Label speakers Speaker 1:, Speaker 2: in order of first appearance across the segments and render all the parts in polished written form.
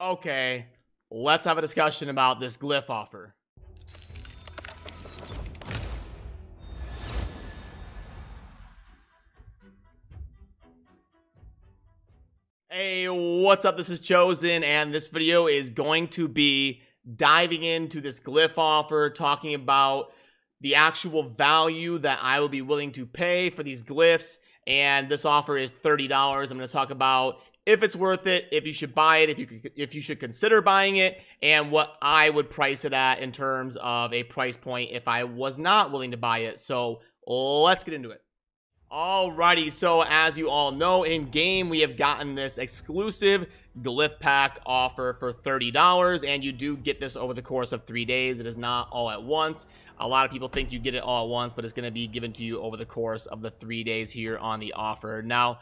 Speaker 1: Okay, let's have a discussion about this Glyph offer. Hey, what's up? This is Chosen, and this video is going to be diving into this Glyph offer, talking about the actual value that I will be willing to pay for these glyphs. And this offer is $30. I'm going to talk about if it's worth it, if you should buy it, if you should consider buying it, and what I would price it at in terms of a price point if I was not willing to buy it. So let's get into it. Alrighty, so as you all know, in game we have gotten this exclusive Glyph pack offer for $30, and you do get this over the course of 3 days. It is not all at once. A lot of people think you get it all at once, but it's going to be given to you over the course of the 3 days here on the offer. Now,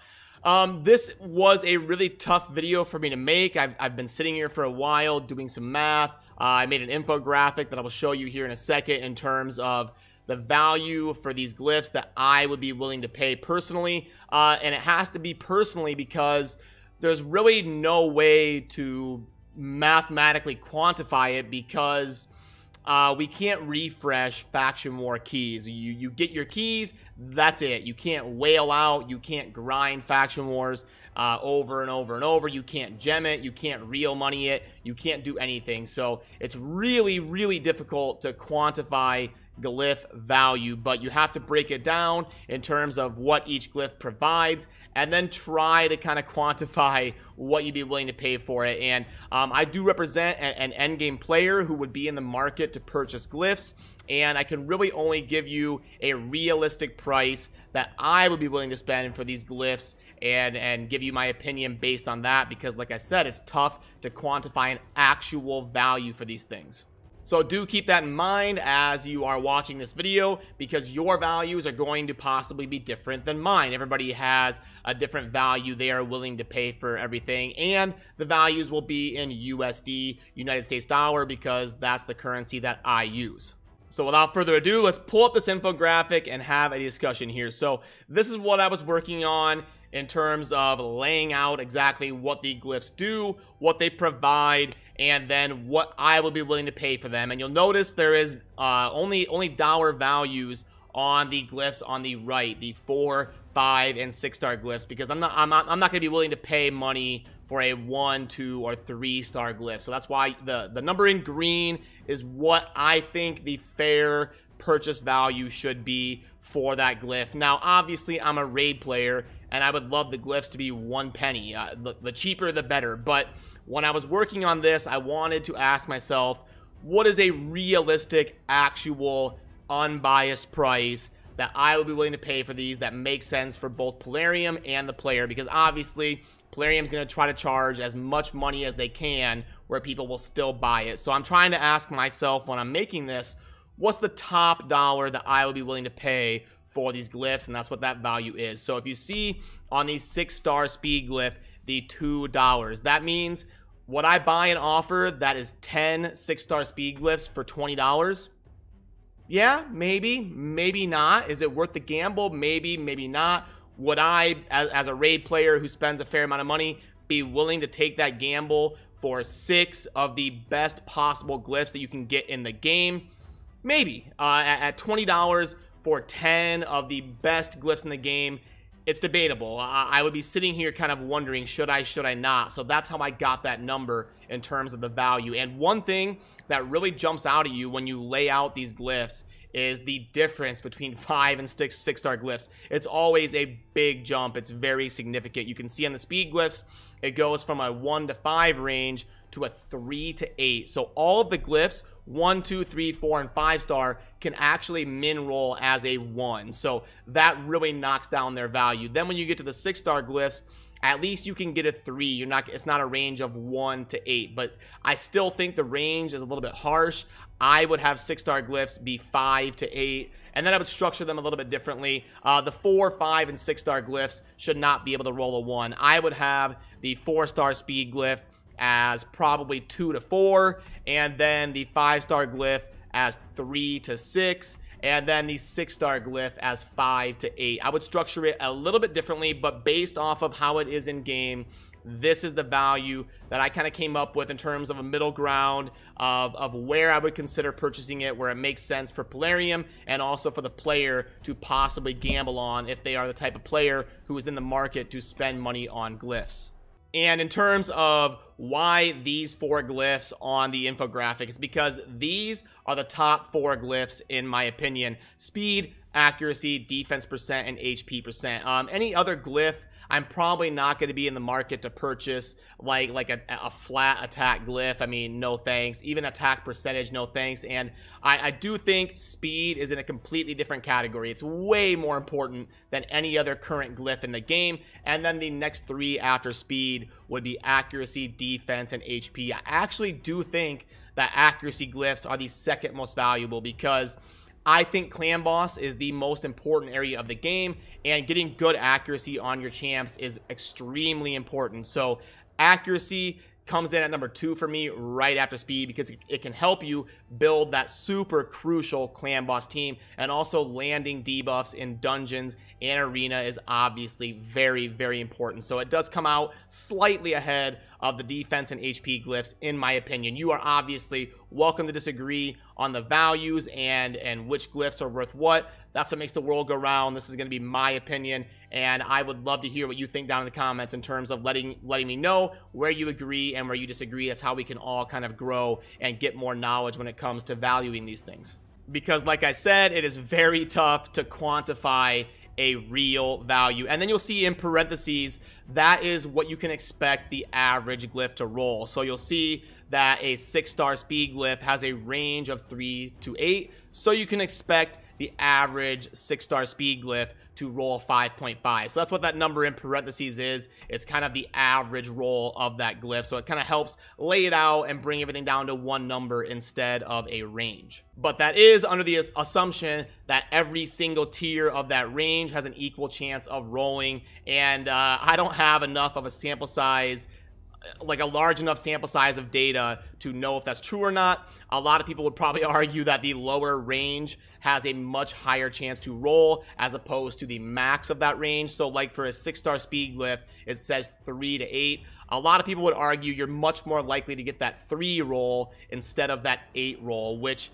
Speaker 1: this was a really tough video for me to make. I've been sitting here for a while doing some math. I made an infographic that I will show you here in a second in terms of the value for these glyphs that I would be willing to pay personally. And it has to be personally because there's really no way to mathematically quantify it, because we can't refresh faction war keys. You get your keys, that's it. You can't whale out, you can't grind faction wars over and over and over. You can't gem it, you can't real money it, you can't do anything. So it's really, really difficult to quantify glyph value, but you have to break it down in terms of what each glyph provides and then try to kind of quantify what you'd be willing to pay for it. And I do represent an endgame player who would be in the market to purchase glyphs, and I can really only give you a realistic price that I would be willing to spend for these glyphs and give you my opinion based on that, because like I said, it's tough to quantify an actual value for these things. So do keep that in mind as you are watching this video, because your values are going to possibly be different than mine. Everybody has a different value they are willing to pay for everything, and the values will be in USD, United States dollar, because that's the currency that I use. So without further ado, let's pull up this infographic and have a discussion here. So this is what I was working on in terms of laying out exactly what the glyphs do, what they provide, and then what I will be willing to pay for them. And you'll notice there is only dollar values on the glyphs on the right, the 4, 5, and 6-star glyphs, because I'm not going to be willing to pay money for a 1, 2, or 3-star glyph. So that's why the number in green is what I think the fair purchase value should be for that glyph. Now, obviously, I'm a raid player, and I would love the glyphs to be 1 penny. The cheaper, the better. But when I was working on this, I wanted to ask myself, what is a realistic, actual, unbiased price that I would be willing to pay for these that makes sense for both Plarium and the player? Because obviously, Plarium's going to try to charge as much money as they can where people will still buy it. So I'm trying to ask myself when I'm making this, what's the top dollar that I would be willing to pay for these glyphs? And that's what that value is. So if you see on these 6-star speed glyph, the $2, that means would I buy an offer that is 10 6-star speed glyphs for $20? Yeah, maybe, maybe not. Is it worth the gamble? Maybe, maybe not. Would I, as a raid player who spends a fair amount of money, be willing to take that gamble for 6 of the best possible glyphs that you can get in the game? Maybe. At $20 for 10 of the best glyphs in the game, it's debatable. I would be sitting here kind of wondering, should I not? So that's how I got that number in terms of the value. And one thing that really jumps out at you when you lay out these glyphs is the difference between 5 and 6-star glyphs. It's always a big jump. It's very significant. You can see on the speed glyphs, it goes from a 1 to 5 range to a 3 to 8. So all of the glyphs, 1, 2, 3, 4, and 5-star, can actually min roll as a 1. So that really knocks down their value. Then when you get to the 6-star glyphs, at least you can get a 3. It's not a range of 1 to 8, but I still think the range is a little bit harsh. I would have 6-star glyphs be 5 to 8, and then I would structure them a little bit differently. The 4, 5, and 6-star glyphs should not be able to roll a 1. I would have the 4-star speed glyph as probably 2 to 4, and then the 5-star glyph as 3 to 6, and then the 6-star glyph as 5 to 8. I would structure it a little bit differently, but based off of how it is in game, this is the value that I kind of came up with in terms of a middle ground of where I would consider purchasing it, where it makes sense for Plarium and also for the player to possibly gamble on if they are the type of player who is in the market to spend money on glyphs. And in terms of why these 4 glyphs on the infographic, is because these are the top 4 glyphs in my opinion: speed, accuracy, defense percent, and HP percent. Any other glyph I'm probably not going to be in the market to purchase, like a flat attack glyph. I mean, no thanks. Even attack percentage, no thanks. And I do think speed is in a completely different category. It's way more important than any other current glyph in the game. And then the next 3 after speed would be accuracy, defense, and HP. I actually do think that accuracy glyphs are the second most valuable, because I think Clan Boss is the most important area of the game, and getting good accuracy on your champs is extremely important. So accuracy comes in at number 2 for me, right after speed, because it can help you build that super crucial Clan Boss team. And also landing debuffs in dungeons and arena is obviously very, very important. So it does come out slightly ahead of the defense and HP glyphs, in my opinion. You are obviously welcome to disagree on the values and which glyphs are worth what. That's what makes the world go round. This is going to be my opinion, and I would love to hear what you think down in the comments in terms of letting me know where you agree and where you disagree. That's how we can all kind of grow and get more knowledge when it comes to valuing these things. Because like I said, it is very tough to quantify a real value. And then you'll see in parentheses, that is what you can expect the average glyph to roll. So you'll see that a 6-star speed glyph has a range of 3 to 8. So you can expect the average 6-star speed glyph to roll 5.5. So that's what that number in parentheses is. It's kind of the average roll of that glyph. So it kind of helps lay it out and bring everything down to one number instead of a range. But that is under the assumption that every single tier of that range has an equal chance of rolling. And I don't have enough of a sample size, like a large enough sample size of data to know if that's true or not. A lot of people would probably argue that the lower range has a much higher chance to roll as opposed to the max of that range. So like for a 6-star speed glyph, it says 3 to 8. A lot of people would argue you're much more likely to get that 3 roll instead of that 8 roll, which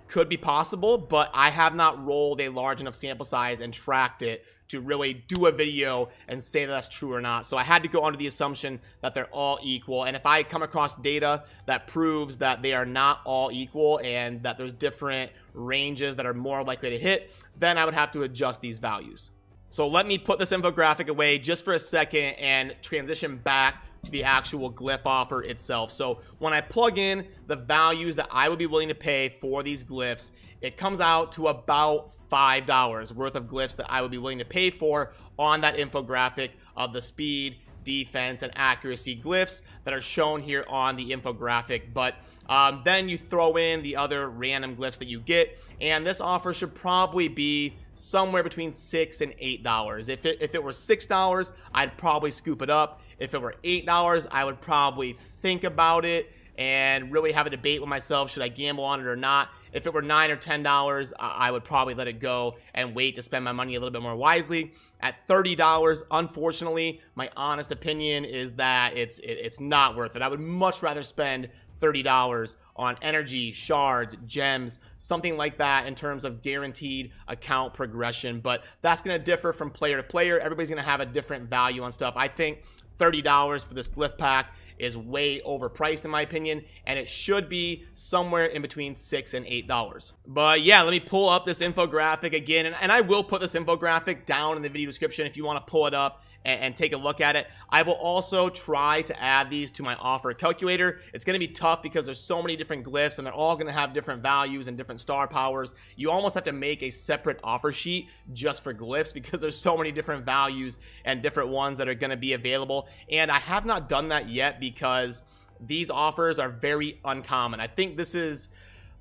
Speaker 1: could be possible, but I have not rolled a large enough sample size and tracked it to really do a video and say that that's true or not. So I had to go under the assumption that they're all equal. And if I come across data that proves that they are not all equal and that there's different ranges that are more likely to hit, then I would have to adjust these values. So let me put this infographic away just for a second and transition back to the actual glyph offer itself. So when I plug in the values that I would be willing to pay for these glyphs, it comes out to about $5 worth of glyphs that I would be willing to pay for on that infographic of the speed, defense, and accuracy glyphs that are shown here on the infographic. But then you throw in the other random glyphs that you get, and this offer should probably be somewhere between $6 and $8. If it were $6, I'd probably scoop it up. If it were $8, I would probably think about it and really have a debate with myself, should I gamble on it or not. If it were $9 or $10, I would probably let it go and wait to spend my money a little bit more wisely. At $30, unfortunately, my honest opinion is that it's not worth it. I would much rather spend $30 on energy, shards, gems, something like that in terms of guaranteed account progression. But that's going to differ from player to player. Everybody's going to have a different value on stuff. I think $30 for this glyph pack is way overpriced in my opinion, and it should be somewhere in between $6 and $8. But yeah, let me pull up this infographic again, and I will put this infographic down in the video description if you want to pull it up and take a look at it. I will also try to add these to my offer calculator. It's going to be tough because there's so many different glyphs and they're all going to have different values and different star powers. You almost have to make a separate offer sheet just for glyphs because there's so many different values and different ones that are going to be available. And I have not done that yet because these offers are very uncommon. I think this is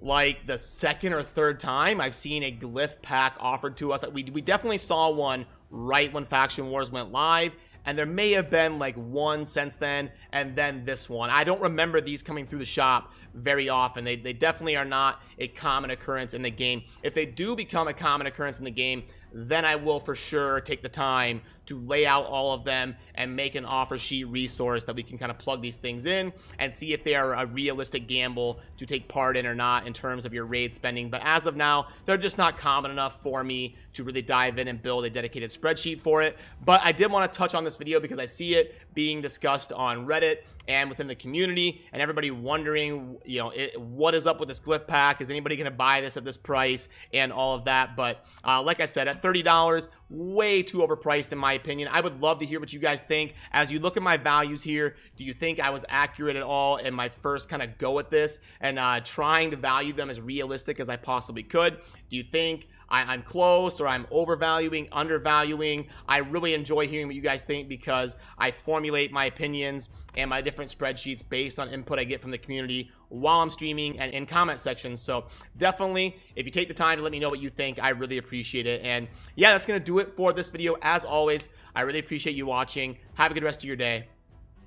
Speaker 1: like the second or third time I've seen a glyph pack offered to us. We definitely saw one right when Faction Wars went live, and there may have been like one since then, and then this one. I don't remember these coming through the shop very often. They definitely are not a common occurrence in the game. If they do become a common occurrence in the game, then I will for sure take the time to lay out all of them and make an offer sheet resource that we can kind of plug these things in and see if they are a realistic gamble to take part in or not in terms of your raid spending. But as of now, they're just not common enough for me to really dive in and build a dedicated spreadsheet for it. But I did want to touch on this video because I see it being discussed on Reddit and within the community, and everybody wondering, you know, what is up with this Glyph pack? Is anybody going to buy this at this price and all of that? But like I said, at $30, way too overpriced in my opinion. I would love to hear what you guys think. As you look at my values here, do you think I was accurate at all in my first kind of go at this and trying to value them as realistic as I possibly could? Do you think I'm close, or I'm overvaluing, undervaluing? I really enjoy hearing what you guys think because I formulate my opinions and my different spreadsheets based on input I get from the community while I'm streaming and in comment sections. So definitely, if you take the time to let me know what you think, I really appreciate it. And yeah, that's gonna do it for this video. As always, I really appreciate you watching. Have a good rest of your day.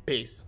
Speaker 1: Peace.